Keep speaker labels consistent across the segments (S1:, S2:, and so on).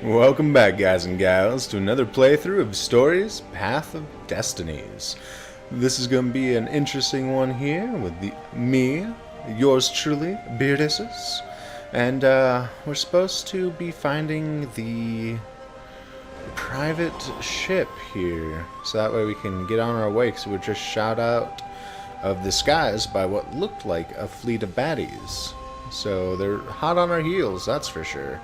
S1: Welcome back, guys and gals, to another playthrough of Stories Path of Destinies. This is going to be an interesting one here with me, yours truly, Beardisys. And we're supposed to be finding the private ship here, so that way we can get on our way, because we're just shot out of the skies by what looked like a fleet of baddies. So they're hot on our heels, that's for sure.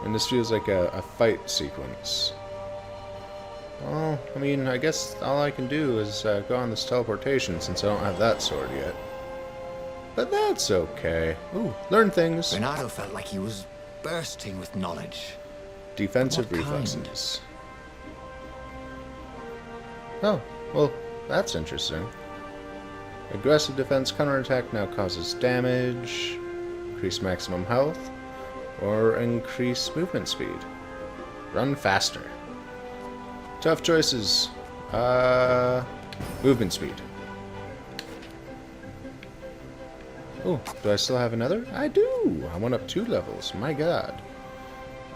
S1: And this feels like a fight sequence. Well, I mean, I guess all I can do is go on this teleportation since I don't have that sword yet. But that's okay. Ooh, learn things.
S2: Bernardo felt like he was bursting with knowledge.
S1: Defensive
S2: What kind?
S1: reflexes. Oh, well, that's interesting. Aggressive defense counterattack now causes damage. Increase maximum health. Or increase movement speed. Run faster. Tough choices. Movement speed. Oh, do I still have another? I do! I went up 2 levels. My god.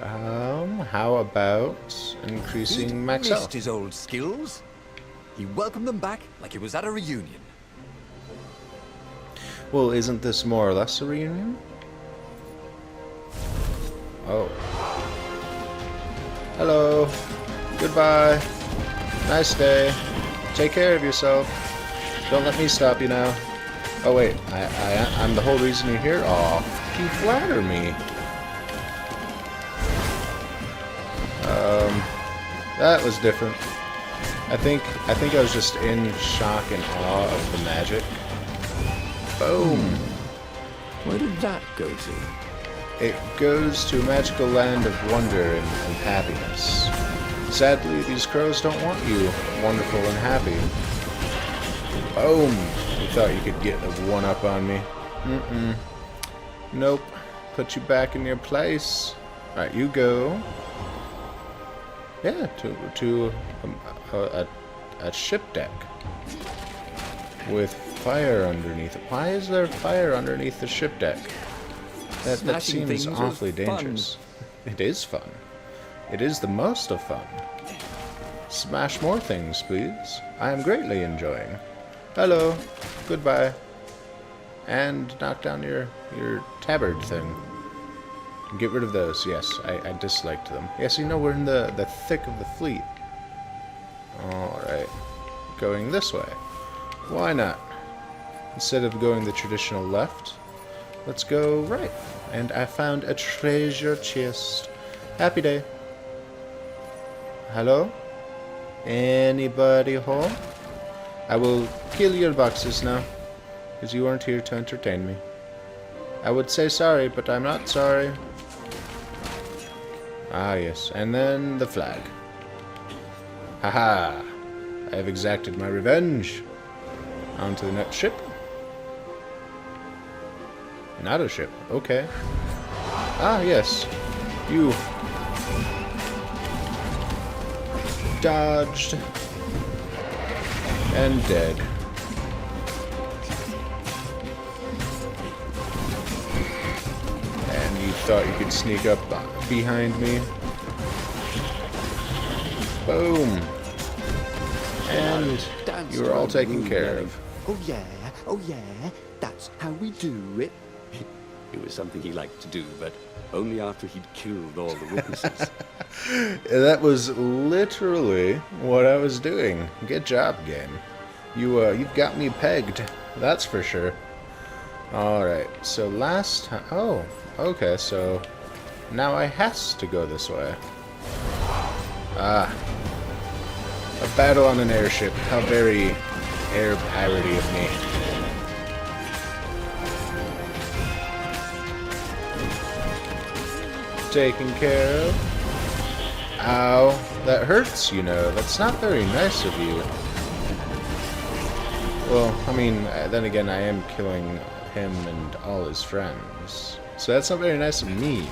S1: How about increasing max
S2: Missed
S1: health?
S2: his old skills. He welcomed them back like he was at a reunion.
S1: Well, isn't this more or less a reunion? Oh. Hello. Goodbye. Nice day. Take care of yourself. Don't let me stop you now. Oh wait, I'm the whole reason you're here? Aw, you flatter me. That was different. I think I was just in shock and awe of the magic. Boom.
S2: Where did that go to?
S1: It goes to a magical land of wonder and happiness. Sadly, these crows don't want you wonderful and happy. Boom! You thought you could get a one-up on me. Nope. Put you back in your place. Alright, you go. Yeah, to a ship deck. With fire underneath it. Why is there fire underneath the ship deck? That
S2: Smashing
S1: seems
S2: things
S1: awfully
S2: was fun.
S1: dangerous. It is fun. It is the most of fun. Smash more things, please. I am greatly enjoying. Hello. Goodbye. And knock down your tabard thing. Get rid of those. Yes, I disliked them. Yes, you know, we're in the thick of the fleet. Alright. Going this way. Why not? Instead of going the traditional left, let's go right. And I found a treasure chest. Happy day. Hello? Anybody home? I will kill your boxes now, because you weren't here to entertain me. I would say sorry, but I'm not sorry. Ah, yes. And then the flag. Haha! I have exacted my revenge. On to the next ship. Not a ship. Okay. Ah, yes. You dodged and dead. And you thought you could sneak up behind me. Boom. And you were all taken care of.
S3: Oh yeah, that's how we do it. It was something he liked to do, but only after he'd killed all the witnesses.
S1: That was literally what I was doing. Good job, game. You've got me pegged. That's for sure. Alright, so last time... Oh, okay, so now I has to go this way. Ah. A battle on an airship. How very air piratey of me. Taken care of. Ow. That hurts, you know. That's not very nice of you. Well, I mean, then again, I am killing him and all his friends. So that's not very nice of me.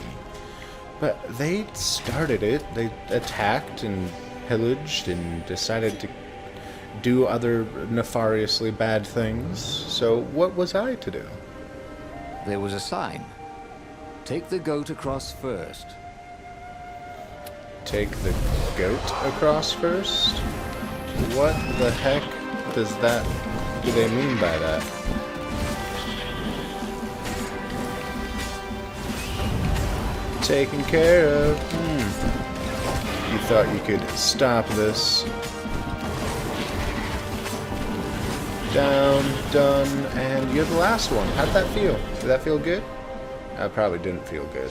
S1: But they started it. They attacked and pillaged and decided to do other nefariously bad things. So what was I to do?
S2: There was a sign. Take the goat across first.
S1: take the goat across first? What the heck does that... do they mean by that? Taken care of. You thought you could stop this. Down, done, and you're the last one. How did that feel? Did that feel good? That probably didn't feel good.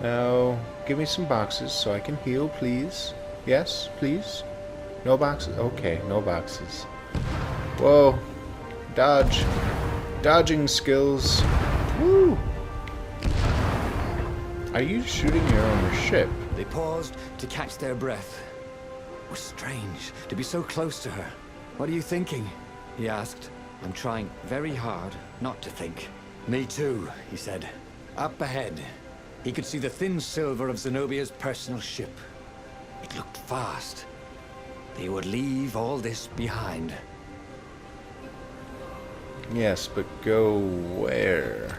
S1: Now, give me some boxes so I can heal, please. Yes, please? No boxes? Okay, no boxes. Whoa. Dodge. Dodging skills. Woo! Are you shooting your own ship?
S2: They paused to catch their breath. It was strange to be so close to her. What are you thinking? He asked. I'm trying very hard not to think. Me too, he said. Up ahead, he could see the thin silver of Zenobia's personal ship. It looked fast. They would leave all this behind.
S1: Yes, but go where?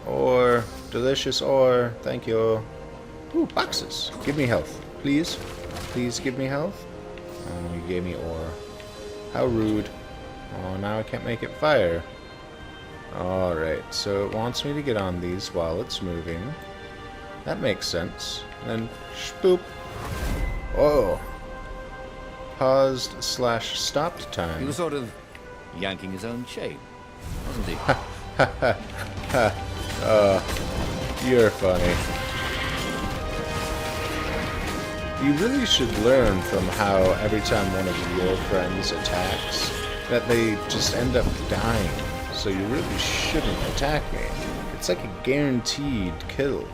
S1: Ore. Delicious ore. Thank you. Ooh, boxes. Give me health. Please. Please give me health. Oh, you gave me ore. How rude. Oh, now I can't make it fire. Alright, so it wants me to get on these while it's moving. That makes sense. And spoop. Oh. Paused / stopped time.
S2: He was sort of yanking his own chain, wasn't he?
S1: You're funny. You really should learn from how every time one of your friends attacks, that they just end up dying. So you really shouldn't attack me. It's like a guaranteed kill.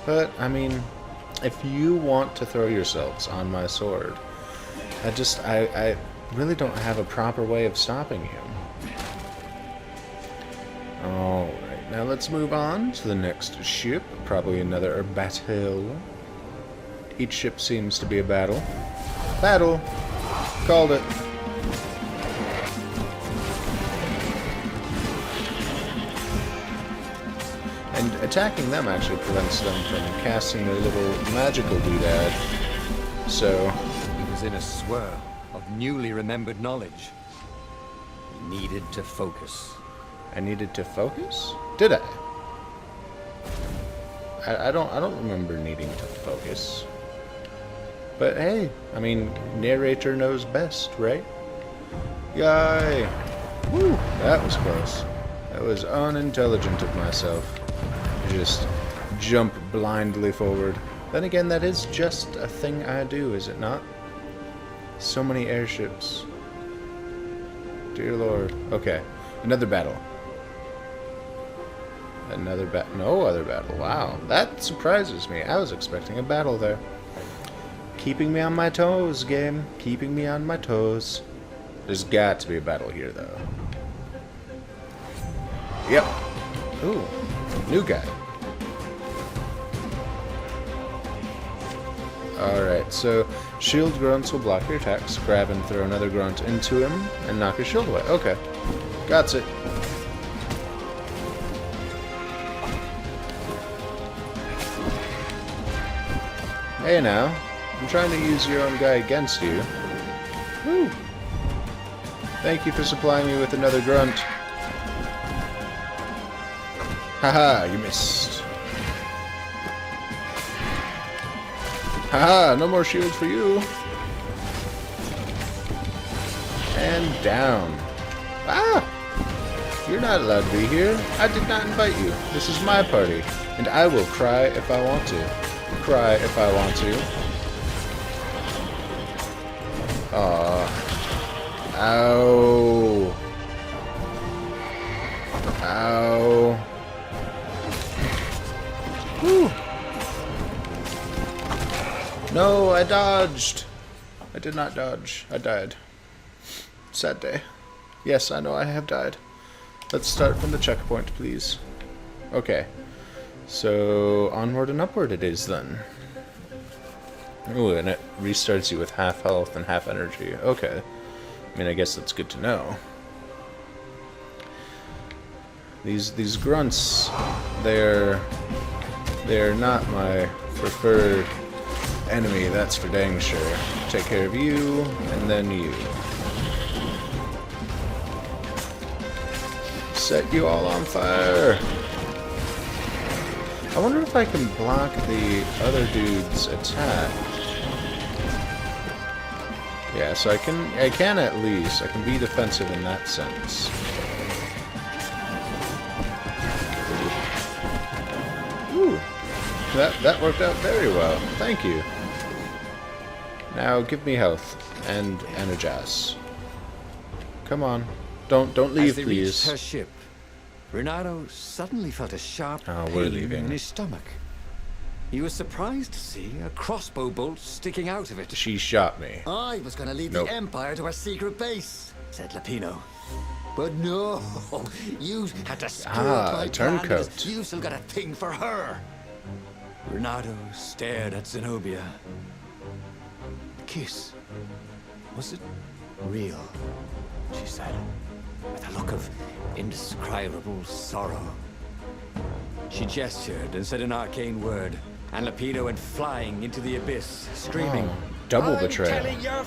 S1: But, I mean, if you want to throw yourselves on my sword, I really don't have a proper way of stopping you. Alright, now let's move on to the next ship. Probably another battle. Each ship seems to be a battle. Battle! Called it. And attacking them actually prevents them from casting their little magical doodad. So...
S2: He was in a swirl of newly remembered knowledge. He needed to focus.
S1: I needed to focus? Did I? I don't remember needing to focus. But hey, I mean, narrator knows best, right? Yay! Woo! That was close. That was unintelligent of myself. Just jump blindly forward. Then again, that is just a thing I do, is it not? So many airships. Dear Lord. Okay, another battle. No other battle. Wow, that surprises me. I was expecting a battle there. Keeping me on my toes, game. Keeping me on my toes. There's got to be a battle here, though. Yep. Ooh, new guy. Alright, so shield grunts will block your attacks. Grab and throw another grunt into him and knock his shield away. Okay. Got it. Hey now. I'm trying to use your own guy against you. Woo! Thank you for supplying me with another grunt. Haha, you missed. Haha, no more shields for you. And down. Ah! You're not allowed to be here. I did not invite you. This is my party. And I will cry if I want to. Cry if I want to. Aw. Ow. Ow. Whew. No, I dodged. I did not dodge. I died. Sad day. Yes, I know I have died. Let's start from the checkpoint, please. Okay. So, onward and upward it is then. Ooh, and it restarts you with half health and half energy. Okay. I mean, I guess that's good to know. These grunts, they're They're not my preferred enemy, that's for dang sure. Take care of you, and then you. Set you all on fire! I wonder if I can block the other dude's attack. Yeah, so I can at least. I can be defensive in that sense. Ooh. That worked out very well. Thank you. Now give me health and energize. Come on. Don't leave,
S2: As they
S1: please.
S2: reached her ship, Renato suddenly felt a sharp
S1: We're
S2: pain
S1: leaving.
S2: in his stomach. He was surprised to see a crossbow bolt sticking out of it.
S1: She shot me.
S2: I was going to lead
S1: Nope.
S2: the Empire to a secret base, said Lapino. But no, you had to screw up my
S1: a
S2: plan
S1: turncoat.
S2: because you still got a thing for her. Renato stared at Zenobia. The kiss, was it real? She said, with a look of indescribable sorrow. She gestured and said an arcane word, and Lapino went flying into the abyss, screaming,
S1: Double
S2: "I'm
S1: betrayal.
S2: telling your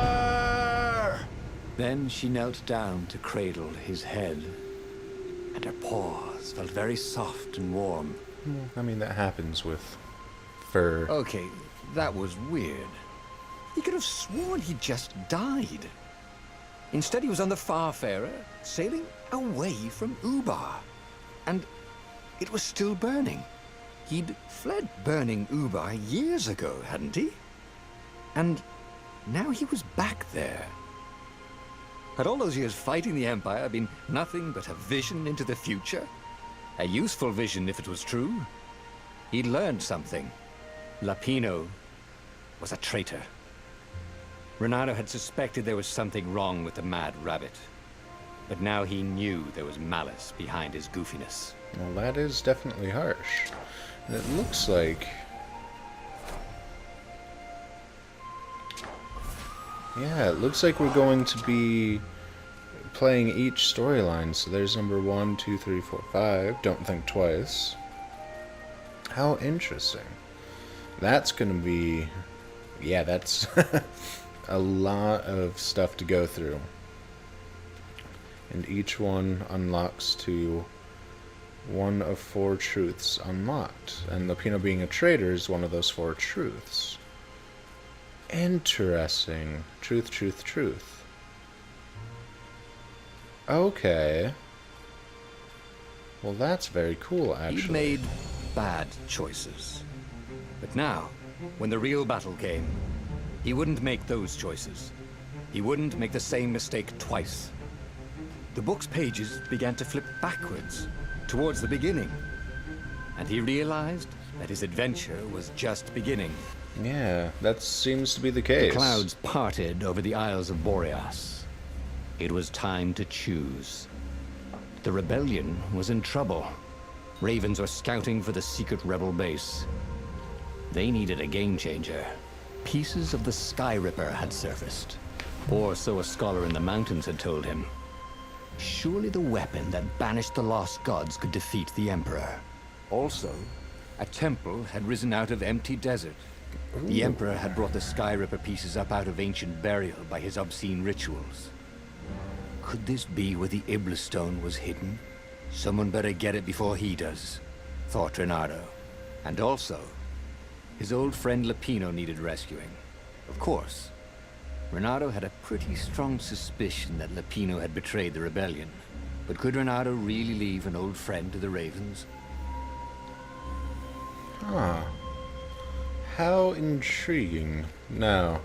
S2: father!" Then she knelt down to cradle his head, and her paws felt very soft and warm.
S1: I mean, that happens with fur.
S2: Okay, that was weird. He could have sworn he just died. Instead, he was on the Farfarer, sailing away from Ubar. And it was still burning. He'd fled burning Ubar years ago, hadn't he? And now he was back there. Had all those years fighting the Empire been nothing but a vision into the future? A useful vision if it was true. He'd learned something. Lapino was a traitor. Renato had suspected there was something wrong with the Mad Rabbit. But now he knew there was malice behind his goofiness.
S1: Well, that is definitely harsh. And it looks like... Yeah, it looks like we're going to be playing each storyline. So there's number 1, 2, 3, 4, 5. Don't think twice. How interesting. That's going to be... Yeah, that's a lot of stuff to go through. And each one unlocks to one of 4 truths unlocked. And Lapino being a traitor is one of those 4 truths. Interesting. Truth, truth, truth. Okay. Well, that's very cool, actually.
S2: He'd made bad choices. But now, when the real battle came, he wouldn't make those choices. He wouldn't make the same mistake twice. The book's pages began to flip backwards, towards the beginning. And he realized that his adventure was just beginning.
S1: Yeah, that seems to be the case.
S2: The clouds parted over the Isles of Boreas. It was time to choose. The rebellion was in trouble. Ravens were scouting for the secret rebel base. They needed a game changer. Pieces of the Sky Ripper had surfaced. Or so a scholar in the mountains had told him. Surely the weapon that banished the lost gods could defeat the Emperor. Also, a temple had risen out of empty desert.
S1: Ooh.
S2: The Emperor had brought the Sky Ripper pieces up out of ancient burial by his obscene rituals. Could this be where the Iblis stone was hidden? Someone better get it before he does, thought Renato. And also, his old friend Lapino needed rescuing. Of course, Renato had a pretty strong suspicion that Lapino had betrayed the rebellion. But could Renato really leave an old friend to the Ravens?
S1: Huh. How intriguing. Now,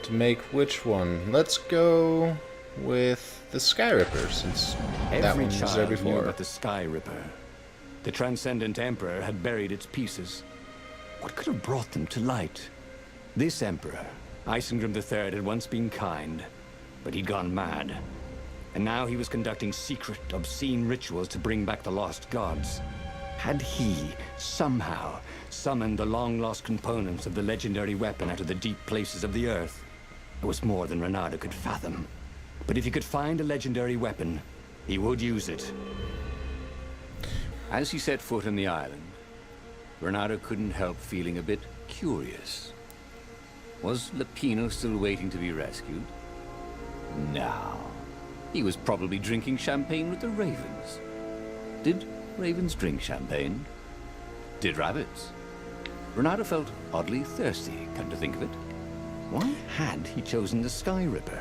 S1: to make which one? Let's go with the Sky Ripper, since that
S2: Every
S1: one was there
S2: child knew
S1: before.
S2: about the Sky Ripper. The Transcendent Emperor had buried its pieces. What could have brought them to light? This Emperor, Isengrim III, had once been kind, but he'd gone mad. And now he was conducting secret, obscene rituals to bring back the lost gods. Had he, somehow, summoned the long-lost components of the legendary weapon out of the deep places of the earth? It was more than Renato could fathom. But if he could find a legendary weapon, he would use it. As he set foot on the island,
S3: Renato couldn't help feeling a bit curious. Was Lapino still waiting to be rescued? No. He was probably drinking champagne with the ravens. Did ravens drink champagne? Did rabbits? Renato felt oddly thirsty, come to think of it. Why had he chosen the Sky Ripper?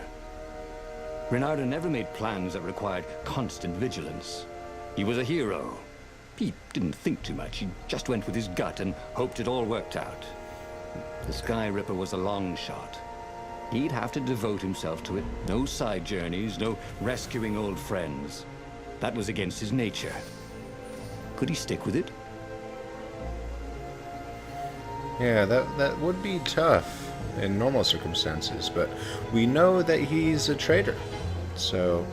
S2: Renato never made plans that required constant vigilance. He was a hero. He didn't think too much. He just went with his gut and hoped it all worked out. The Sky Ripper was a long shot. He'd have to devote himself to it. No side journeys, no rescuing old friends. That was against his nature. Could he stick with it?
S1: Yeah, that would be tough in normal circumstances, but we know that he's a traitor. So,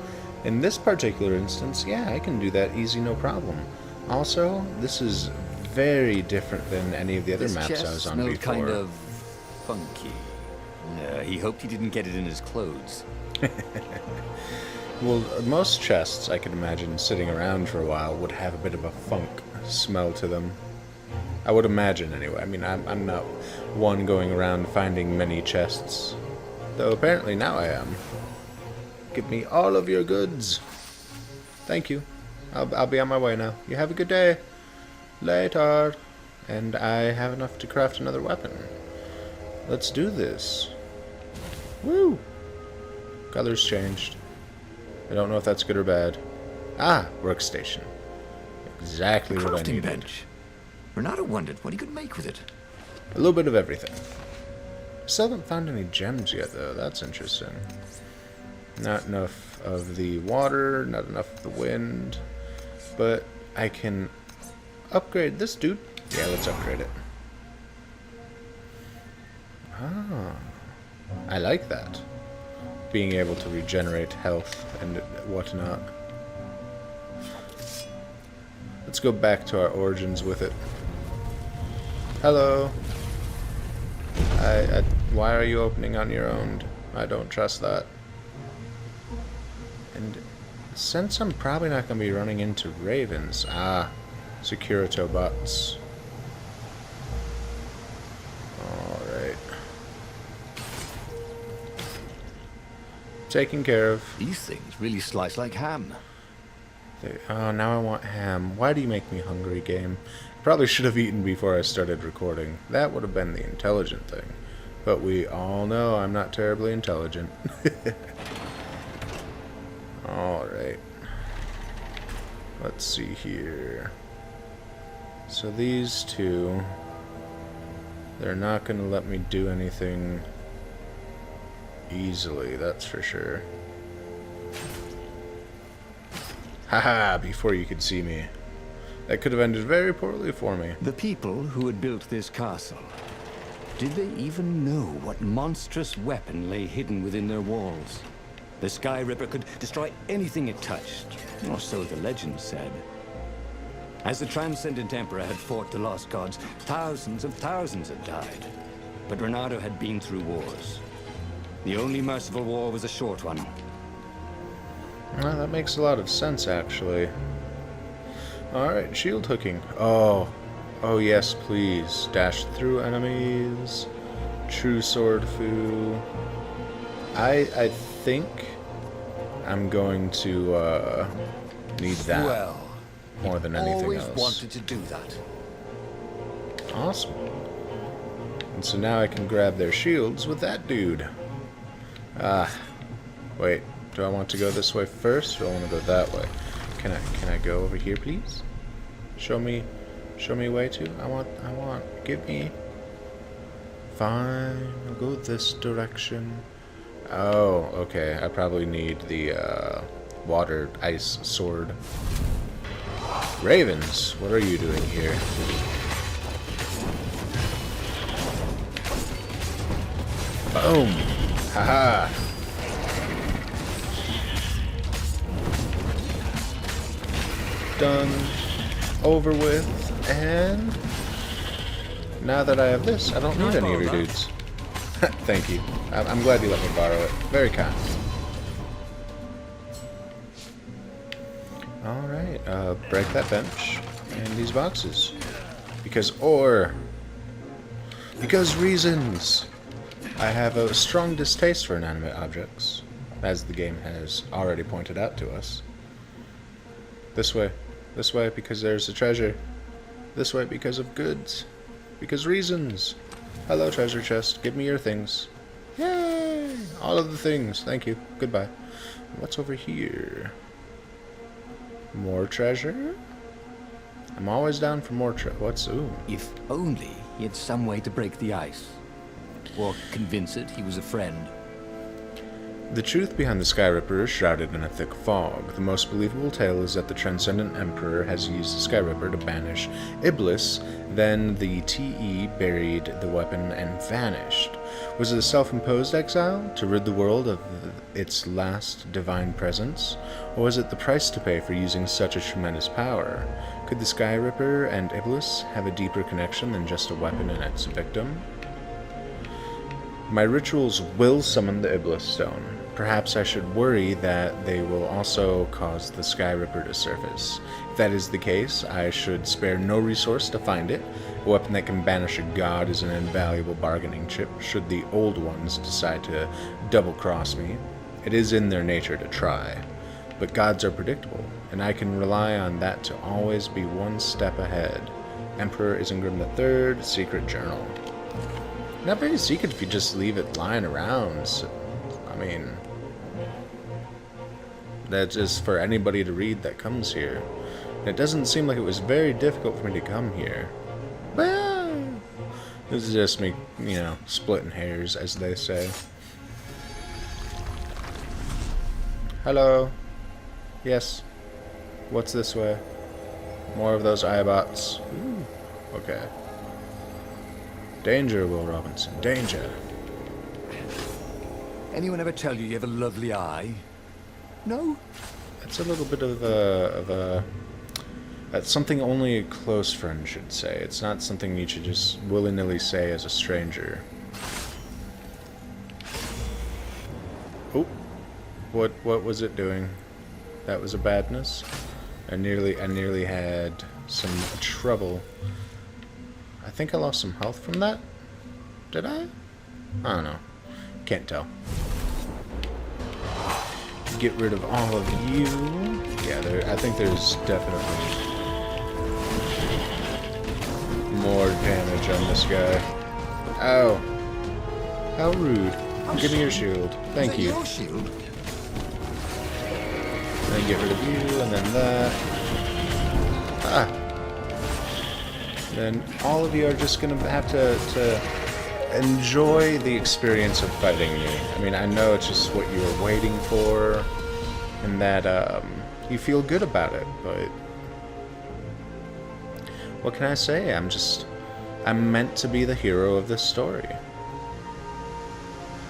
S1: in this particular instance, yeah, I can do that easy, no problem. Also, this is very different than any of the other maps I was on
S2: smelled
S1: before.
S2: kind of funky.
S3: He hoped he didn't get it in his clothes.
S1: Well, most chests, I can imagine, sitting around for a while would have a bit of a funk smell to them. I would imagine, anyway. I mean, I'm not one going around finding many chests. Though apparently now I am. Give me all of your goods. Thank you. I'll be on my way now. You have a good day. Later. And I have enough to craft another weapon. Let's do this. Woo! Colors changed. I don't know if that's good or bad. Ah, workstation. Exactly what I
S2: Crafting
S1: needed.
S2: bench. Renato wondered what he could make with it.
S1: A little bit of everything. Still haven't found any gems yet, though. That's interesting. Not enough of the water, not enough of the wind. But I can upgrade this dude. Yeah, let's upgrade it. Ah, I like that. Being able to regenerate health and whatnot. Let's go back to our origins with it. Hello. Why are you opening on your own? I don't trust that. And since I'm probably not going to be running into ravens, Securito bots. Alright. Taken care of.
S2: These things really slice like ham.
S1: Oh, now I want ham. Why do you make me hungry, game? Probably should have eaten before I started recording. That would have been the intelligent thing. But we all know I'm not terribly intelligent. Alright. Let's see here. So these two, they're not going to let me do anything easily, that's for sure. Haha, before you could see me. That could have ended very poorly for me.
S2: The people who had built this castle, did they even know what monstrous weapon lay hidden within their walls? The Sky Ripper could destroy anything it touched, or so the legend said. As the Transcendent Emperor had fought the Lost Gods, thousands of thousands had died. But Renato had been through wars. The only merciful war was a short one.
S1: Well, that makes a lot of sense, actually. Alright, shield hooking. Oh yes, please. Dash through enemies. True sword foo. I think I'm going to need that
S2: Well,
S1: more than anything
S2: always
S1: else.
S2: wanted to do that.
S1: Awesome. And so now I can grab their shields with that dude. Wait. Do I want to go this way first, or do I want to go that way? Can I go over here, please? Show me way to. I want. Give me. Fine. I'll go this direction. Oh, okay. I probably need the water ice sword. Ravens, what are you doing here? Boom! Haha! Done, over with, and now that I have this, I don't need any of your dudes. Thank you. I'm glad you let me borrow it. Very kind. Alright, break that bench and these boxes. Because ore. Because reasons. I have a strong distaste for inanimate objects, as the game has already pointed out to us. This way. This way because there's a treasure. This way because of goods. Because reasons. Hello, treasure chest. Give me your things. Yay! All of the things. Thank you. Goodbye. What's over here? More treasure? I'm always down for more what's... Ooh.
S3: If only he had some way to break the ice. Or convince it he was a friend.
S1: The truth behind the Sky Ripper is shrouded in a thick fog. The most believable tale is that the Transcendent Emperor has used the Sky Ripper to banish Iblis, then the TE buried the weapon and vanished. Was it a self-imposed exile, to rid the world of its last divine presence? Or was it the price to pay for using such a tremendous power? Could the Sky Ripper and Iblis have a deeper connection than just a weapon and its victim? My rituals will summon the Iblis Stone. Perhaps I should worry that they will also cause the Sky Ripper to surface. If that is the case, I should spare no resource to find it. A weapon that can banish a god is an invaluable bargaining chip should the old ones decide to double-cross me. It is in their nature to try. But gods are predictable, and I can rely on that to always be one step ahead. Emperor Isengrim III, Secret Journal. Not very secret if you just leave it lying around. So, I mean, that's just for anybody to read that comes here. And it doesn't seem like it was very difficult for me to come here. Well, this is just me, you know, splitting hairs, as they say. Hello. Yes. What's this way? More of those Ibots. Ooh. Okay. Danger, Will Robinson. Danger.
S2: Anyone ever tell you you have a lovely eye? No?
S1: It's a little bit of a that's something only a close friend should say. It's not something you should just willy-nilly say as a stranger. Oh. What was it doing? That was a badness. I nearly had some trouble. I think I lost some health from that. Did I? I don't know. Can't tell. Get rid of all of you. Yeah, I think there's definitely more damage on this guy. Ow. How rude. Give me your shield. Thank you.
S2: Your shield?
S1: Then get rid of you, and then that. Ah. Then all of you are just going to have to enjoy the experience of fighting me. I mean, I know it's just what you were waiting for, and that you feel good about it, but what can I say? I'm meant to be the hero of this story.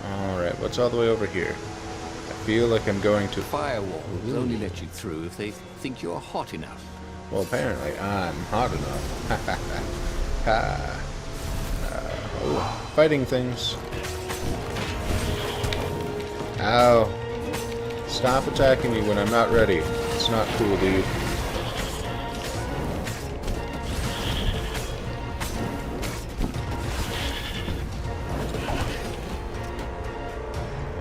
S1: Alright, what's all the way over here? I feel like I'm going to...
S3: Firewalls only let you through if they think you're hot enough.
S1: Well, apparently I'm hot enough. Oh, fighting things. Ow. Stop attacking me when I'm not ready. It's not cool, dude.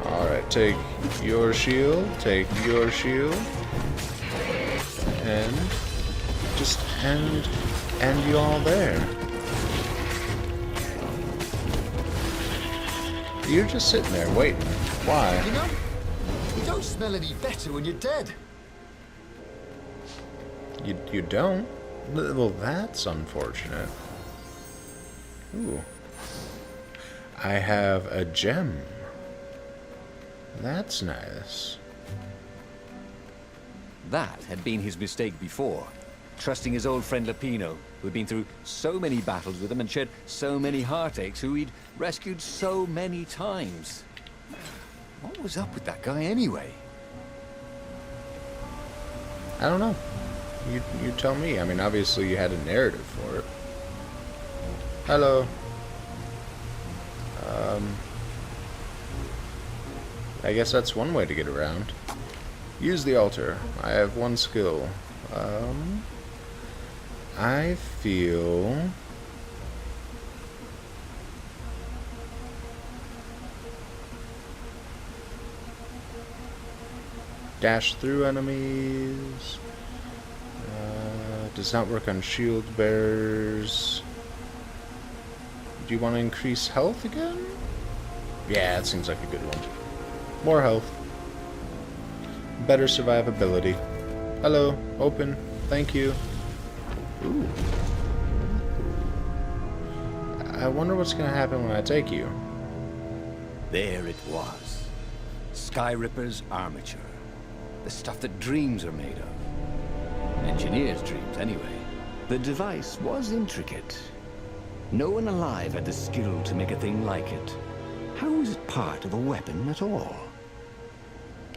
S1: Alright, take your shield, and just end you all there. You're just sitting there waiting. Why?
S2: You know, you don't smell any better when you're dead.
S1: You don't? Well, that's unfortunate. Ooh. I have a gem. That's nice.
S3: That had been his mistake before. Trusting his old friend Lapino, who had been through so many battles with him and shared so many heartaches, who he'd rescued so many times. What was up with that guy anyway?
S1: I don't know. You tell me. I mean, obviously you had a narrative for it. Hello. I guess that's one way to get around. Use the altar. I have one skill. I feel Dash through enemies. Does not work on shield bearers. Do you want to increase health again? Yeah, that seems like a good one. More health. Better survivability. Hello, open. Thank you. Ooh. I wonder what's going to happen when I take you.
S3: There it was. Skyripper's armature. The stuff that dreams are made of. Engineers' dreams, anyway.
S2: The device was intricate. No one alive had the skill to make a thing like it. How was it part of a weapon at all?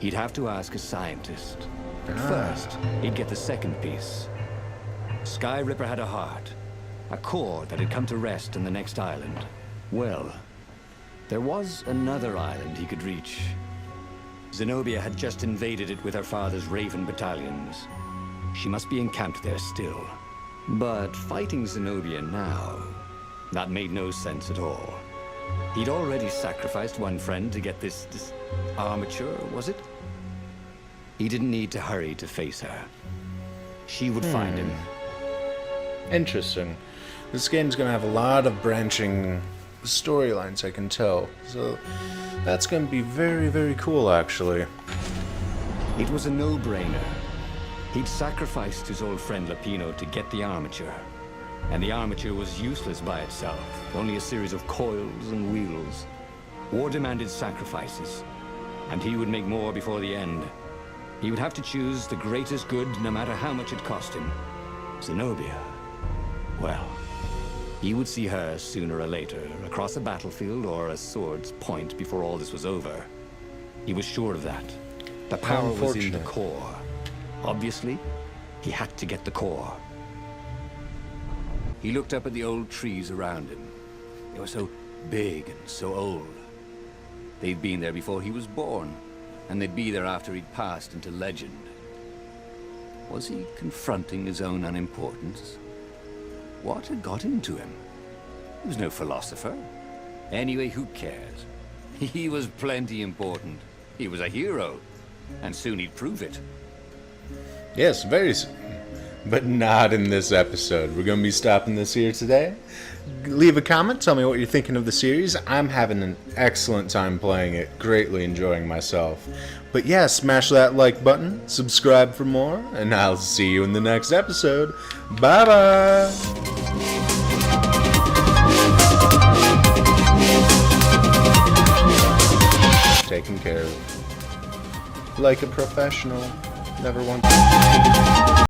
S2: He'd have to ask a scientist. But first, he'd get the second piece. Skyripper had a heart. A core that had come to rest on the next island. Well, there was another island he could reach. Zenobia had just invaded it with her father's Raven battalions. She must be encamped there still. But fighting Zenobia now, that made no sense at all. He'd already sacrificed one friend to get this armature, was it? He didn't need to hurry to face her. She would find him.
S1: Interesting. This game's gonna have a lot of branching storylines, I can tell. So that's gonna be very, very cool, actually.
S2: It was a no-brainer. He'd sacrificed his old friend Lapino to get the armature. And the armature was useless by itself, only a series of coils and wheels. War demanded sacrifices, and he would make more before the end. He would have to choose the greatest good, no matter how much it cost him. Zenobia. Well, he would see her sooner or later, across a battlefield or a sword's point before all this was over. He was sure of that. The power was in the core. Obviously, he had to get the core.
S3: He looked up at the old trees around him. They were so big and so old. They'd been there before he was born, and they'd be there after he'd passed into legend. Was he confronting his own unimportance? What had got into him? He was no philosopher. Anyway, who cares? He was plenty important. He was a hero, and soon he'd prove it.
S1: Yes, but not in this episode. We're going to be stopping this here today. Leave a comment, tell me what you're thinking of the series. I'm having an excellent time playing it, greatly enjoying myself. But yeah, smash that like button, subscribe for more, and I'll see you in the next episode. Bye-bye! Taken care of. Like a professional. Never once.